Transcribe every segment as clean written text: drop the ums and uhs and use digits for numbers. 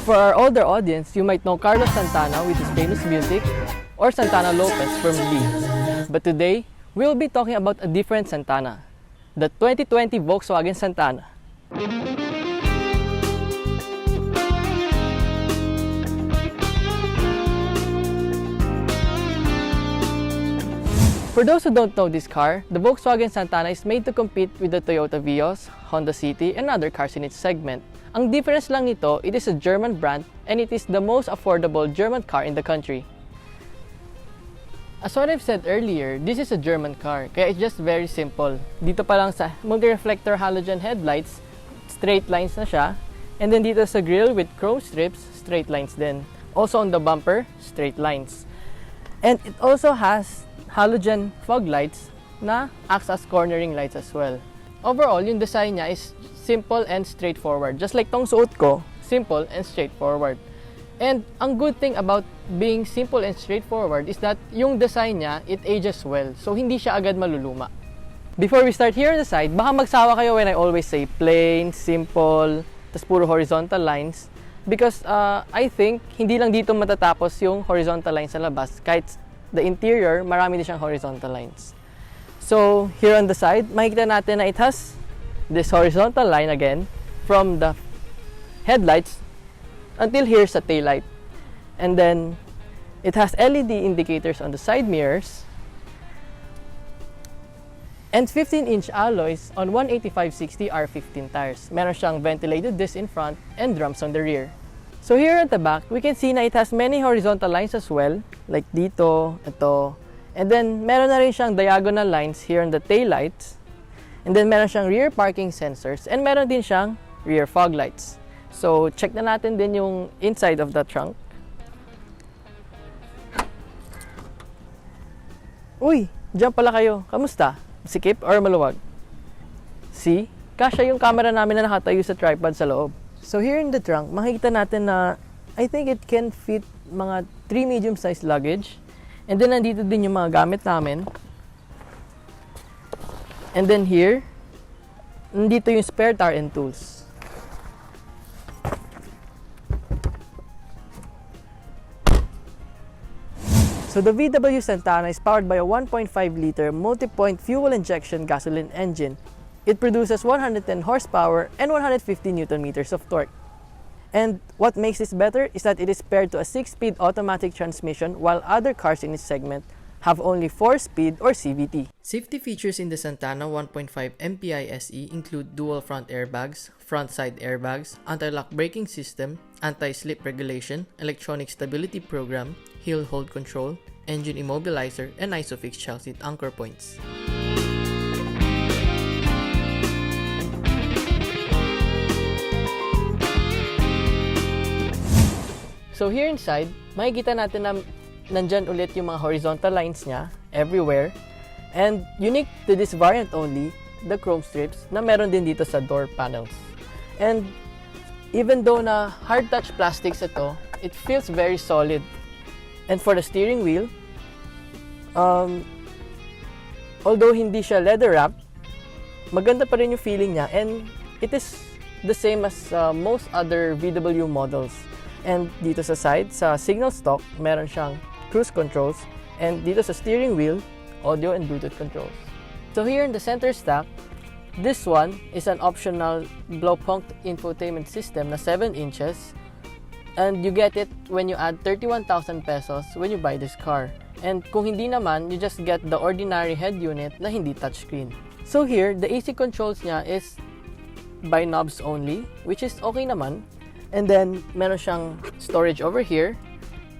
For our older audience, you might know Carlos Santana with his famous music, or Santana Lopez from Lee. But today, we will be talking about a different Santana, the 2020 Volkswagen Santana. For those who don't know this car, the Volkswagen Santana is made to compete with the Toyota Vios, Honda City, and other cars in its segment. Ang difference lang nito, it is a German brand and it is the most affordable German car in the country. As what I've said earlier, this is a German car, kaya it's just very simple. Dito pa lang sa multi-reflector halogen headlights, straight lines na siya. And then dito sa grille with chrome strips, straight lines din. Also on the bumper, straight lines. And it also has halogen fog lights na acts as cornering lights as well. Overall, yung design niya is simple and straightforward. Just like tong suot ko, simple and straightforward. And ang good thing about being simple and straightforward is that yung design niya, it ages well. So hindi siya agad maluluma. Before we start here on the side, baka magsawa kayo when I always say plain, simple, tas puro horizontal lines. Because I think hindi lang dito matatapos yung horizontal lines sa labas. Kahit the interior, marami din siyang horizontal lines. So here on the side, makikita natin na it has this horizontal line again from the headlights until here sa taillight. And then it has LED indicators on the side mirrors and 15-inch alloys on 185/60 R15 tires. Meron siyang ventilated disc in front and drums on the rear. So here at the back, we can see na it has many horizontal lines as well, like dito, ito. And then meron na rin siyang diagonal lines here on the taillights. And then meron siyang rear parking sensors and meron din siyang rear fog lights. So check na natin din yung inside of the trunk. Uy, dyan pala kayo. Kamusta? Sikip or maluwag? See? Kasya yung camera namin na nakatayo sa tripod sa loob. So here in the trunk, makikita natin na I think it can fit mga 3 medium-sized luggage. And then nandito din yung mga gamit namin. And then here, nandito yung spare tire and tools. So the VW Santana is powered by a 1.5-liter multi-point fuel injection gasoline engine. It produces 110 horsepower and 150 Nm of torque. And what makes this better is that it is paired to a 6-speed automatic transmission, while other cars in this segment have only 4-speed or CVT. Safety features in the Santana 1.5 MPI SE include dual front airbags, front side airbags, anti-lock braking system, anti-slip regulation, electronic stability program, hill hold control, engine immobilizer, and ISOFIX child seat anchor points. So here inside, makikita natin na nandyan ulit yung mga horizontal lines niya everywhere. And unique to this variant only, the chrome strips na meron din dito sa door panels. And even though na hard touch plastics ito, it feels very solid. And for the steering wheel, although hindi siya leather wrapped, maganda pa rin yung feeling niya. And it is the same as most other VW models. And dito sa side, sa signal stock, meron siyang cruise controls. And dito sa steering wheel, audio and Bluetooth controls. So here in the center stack, this one is an optional blow-punked infotainment system na 7 inches. And you get it when you add 31,000 pesos when you buy this car. And kung hindi naman, you just get the ordinary head unit na hindi touchscreen. So here, the AC controls niya is by knobs only, which is okay naman. And then, meron siyang storage over here.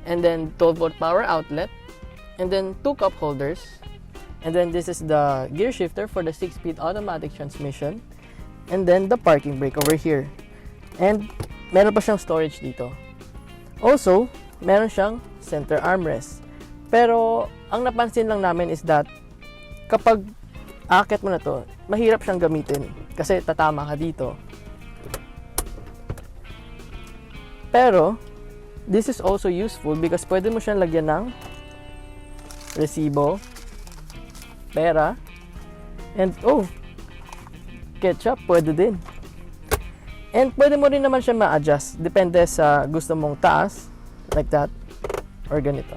And then, 12-volt power outlet. And then, 2 cup holders. And then, this is the gear shifter for the 6-speed automatic transmission. And then, the parking brake over here. And, meron pa siyang storage dito. Also, meron siyang center armrest. Pero, ang napansin lang namin is that, kapag aakyat mo na to, mahirap siyang gamitin. Kasi tatama ka dito. Pero, this is also useful because pwede mo siyang lagyan ng resibo, pera, and ketchup, pwede din. And pwede mo rin naman siya ma-adjust. Depende sa gusto mong taas, like that, or ganito.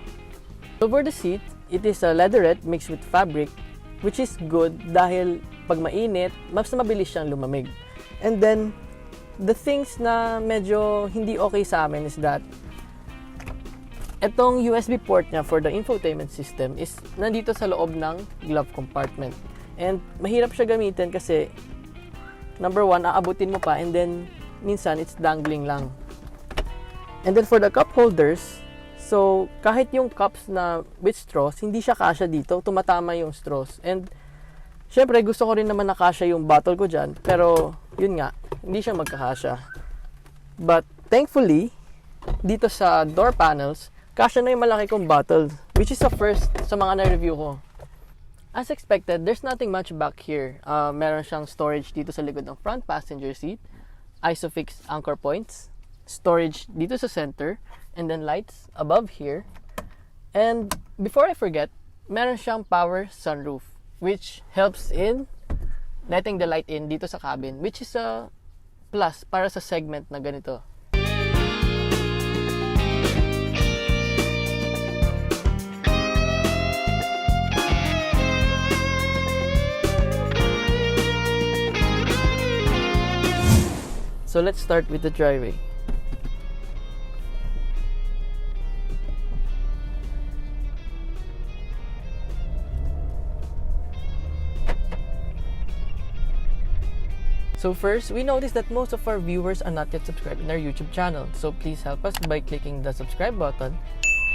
So for the seat, it is a leatherette mixed with fabric, which is good dahil pag mainit, mas mabilis siyang lumamig. And then, the things na medyo hindi okay sa amin is that itong USB port niya for the infotainment system is nandito sa loob ng glove compartment. And mahirap siya gamitin kasi number one, aabutin mo pa and then minsan it's dangling lang. And then for the cup holders, so kahit yung cups na with straws, hindi siya kasya dito, tumatama yung straws. And syempre gusto ko rin naman na kasya yung bottle ko dyan, pero yun nga, hindi siya magkakasya. But thankfully, dito sa door panels, kasya na yung malaki kong bottle, which is the first sa mga na-review ko. As expected, there's nothing much back here. Meron siyang storage dito sa likod ng front passenger seat, isofix anchor points, storage dito sa center, and then lights above here. And before I forget, meron siyang power sunroof, which helps in letting the light in dito sa cabin, which is a plus para sa segment na ganito. So let's start with the driveway. So first, we noticed that most of our viewers are not yet subscribed in our YouTube channel. So please help us by clicking the subscribe button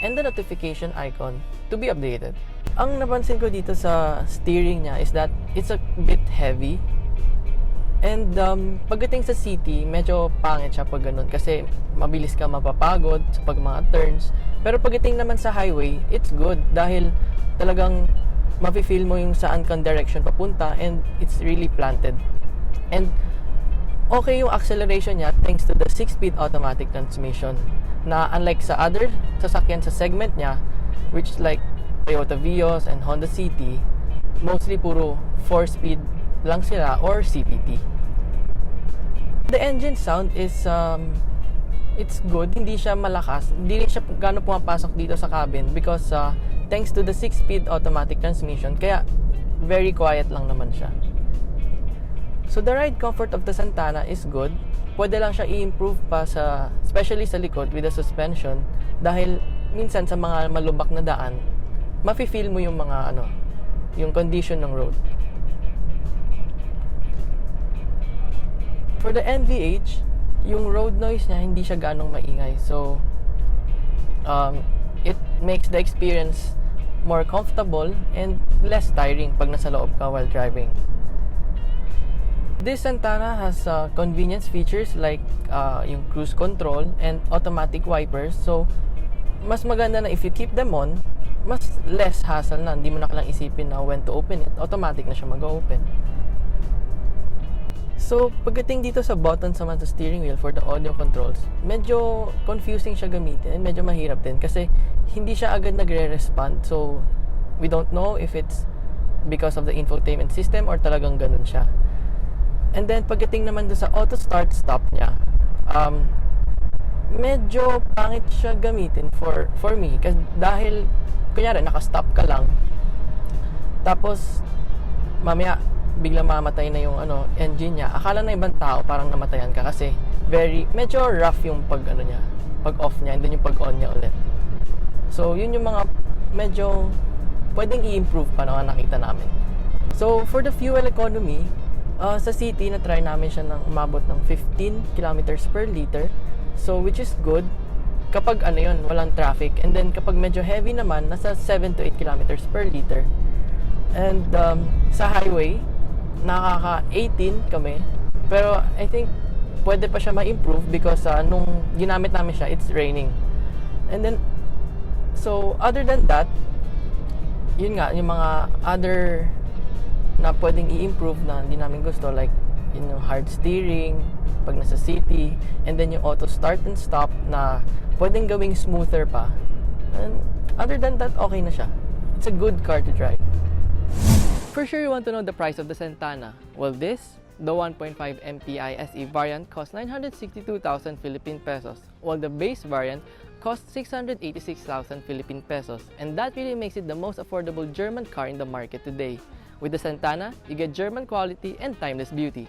and the notification icon to be updated. Ang napansin ko dito sa steering niya is that it's a bit heavy. And pagdating sa city, medyo pangit siya pag ganun kasi mabilis ka mapapagod sa pag mga turns. Pero pagdating naman sa highway, it's good dahil talagang mafe-feel mo yung saan kang direction papunta and it's really planted. And okay yung acceleration niya thanks to the 6-speed automatic transmission na unlike sa other sasakyan sa segment niya, which like Toyota Vios and Honda City, mostly puro 4-speed lang sila or CVT. The engine sound is it's good, hindi siya malakas, hindi rin siya gaano pumapasok dito sa cabin because thanks to the 6-speed automatic transmission, kaya very quiet lang naman siya. So the ride comfort of the Santana is good. Pwede lang siya i-improve pa sa especially sa likod with the suspension dahil minsan sa mga malubak na daan, mafe-feel mo yung mga yung condition ng road. For the NVH, yung road noise niya hindi siya ganong maingay. So, it makes the experience more comfortable and less tiring pag nasa loob ka while driving. This Santana has convenience features like yung cruise control and automatic wipers. So, mas maganda na if you keep them on, mas less hassle na. Hindi mo na kailangang isipin na when to open it. Automatic na siya mag-open. So, pagdating dito sa button sa steering wheel for the audio controls, medyo confusing siya gamitin and medyo mahirap din kasi hindi siya agad nagre-respond. So, we don't know if it's because of the infotainment system or talagang ganun siya. And then, pagdating naman doon sa auto start stop niya, medyo pangit siya gamitin for me. Kasi dahil, kunyari, naka-stop ka lang, tapos, mamaya, biglang mamatay na yung engine niya. Akala na ibang tao parang namatayan ka kasi medyo rough yung pag off niya and then yung pag on niya ulit. So yun yung mga medyo pwedeng i-improve pa na nakita namin. So for the fuel economy, sa city na try namin siya ng umabot ng 15 kilometers per liter. So which is good kapag walang traffic, and then kapag medyo heavy naman nasa 7 to 8 kilometers per liter. And sa highway nakaka-18 kami. Pero I think pwede pa siya ma-improve because nung ginamit namin siya, it's raining. And then, so other than that, yun nga, yung mga other na pwedeng i-improve na hindi namin gusto, like hard steering pag nasa city, and then yung auto start and stop na pwedeng gawing smoother pa. And other than that, okay na siya. It's a good car to drive. For sure, you want to know the price of the Santana. Well, this The 1.5 MPI SE variant costs 962,000 Philippine pesos, while the base variant costs 686,000 Philippine pesos, and that really makes it the most affordable German car in the market today. With the Santana, you get German quality and timeless beauty.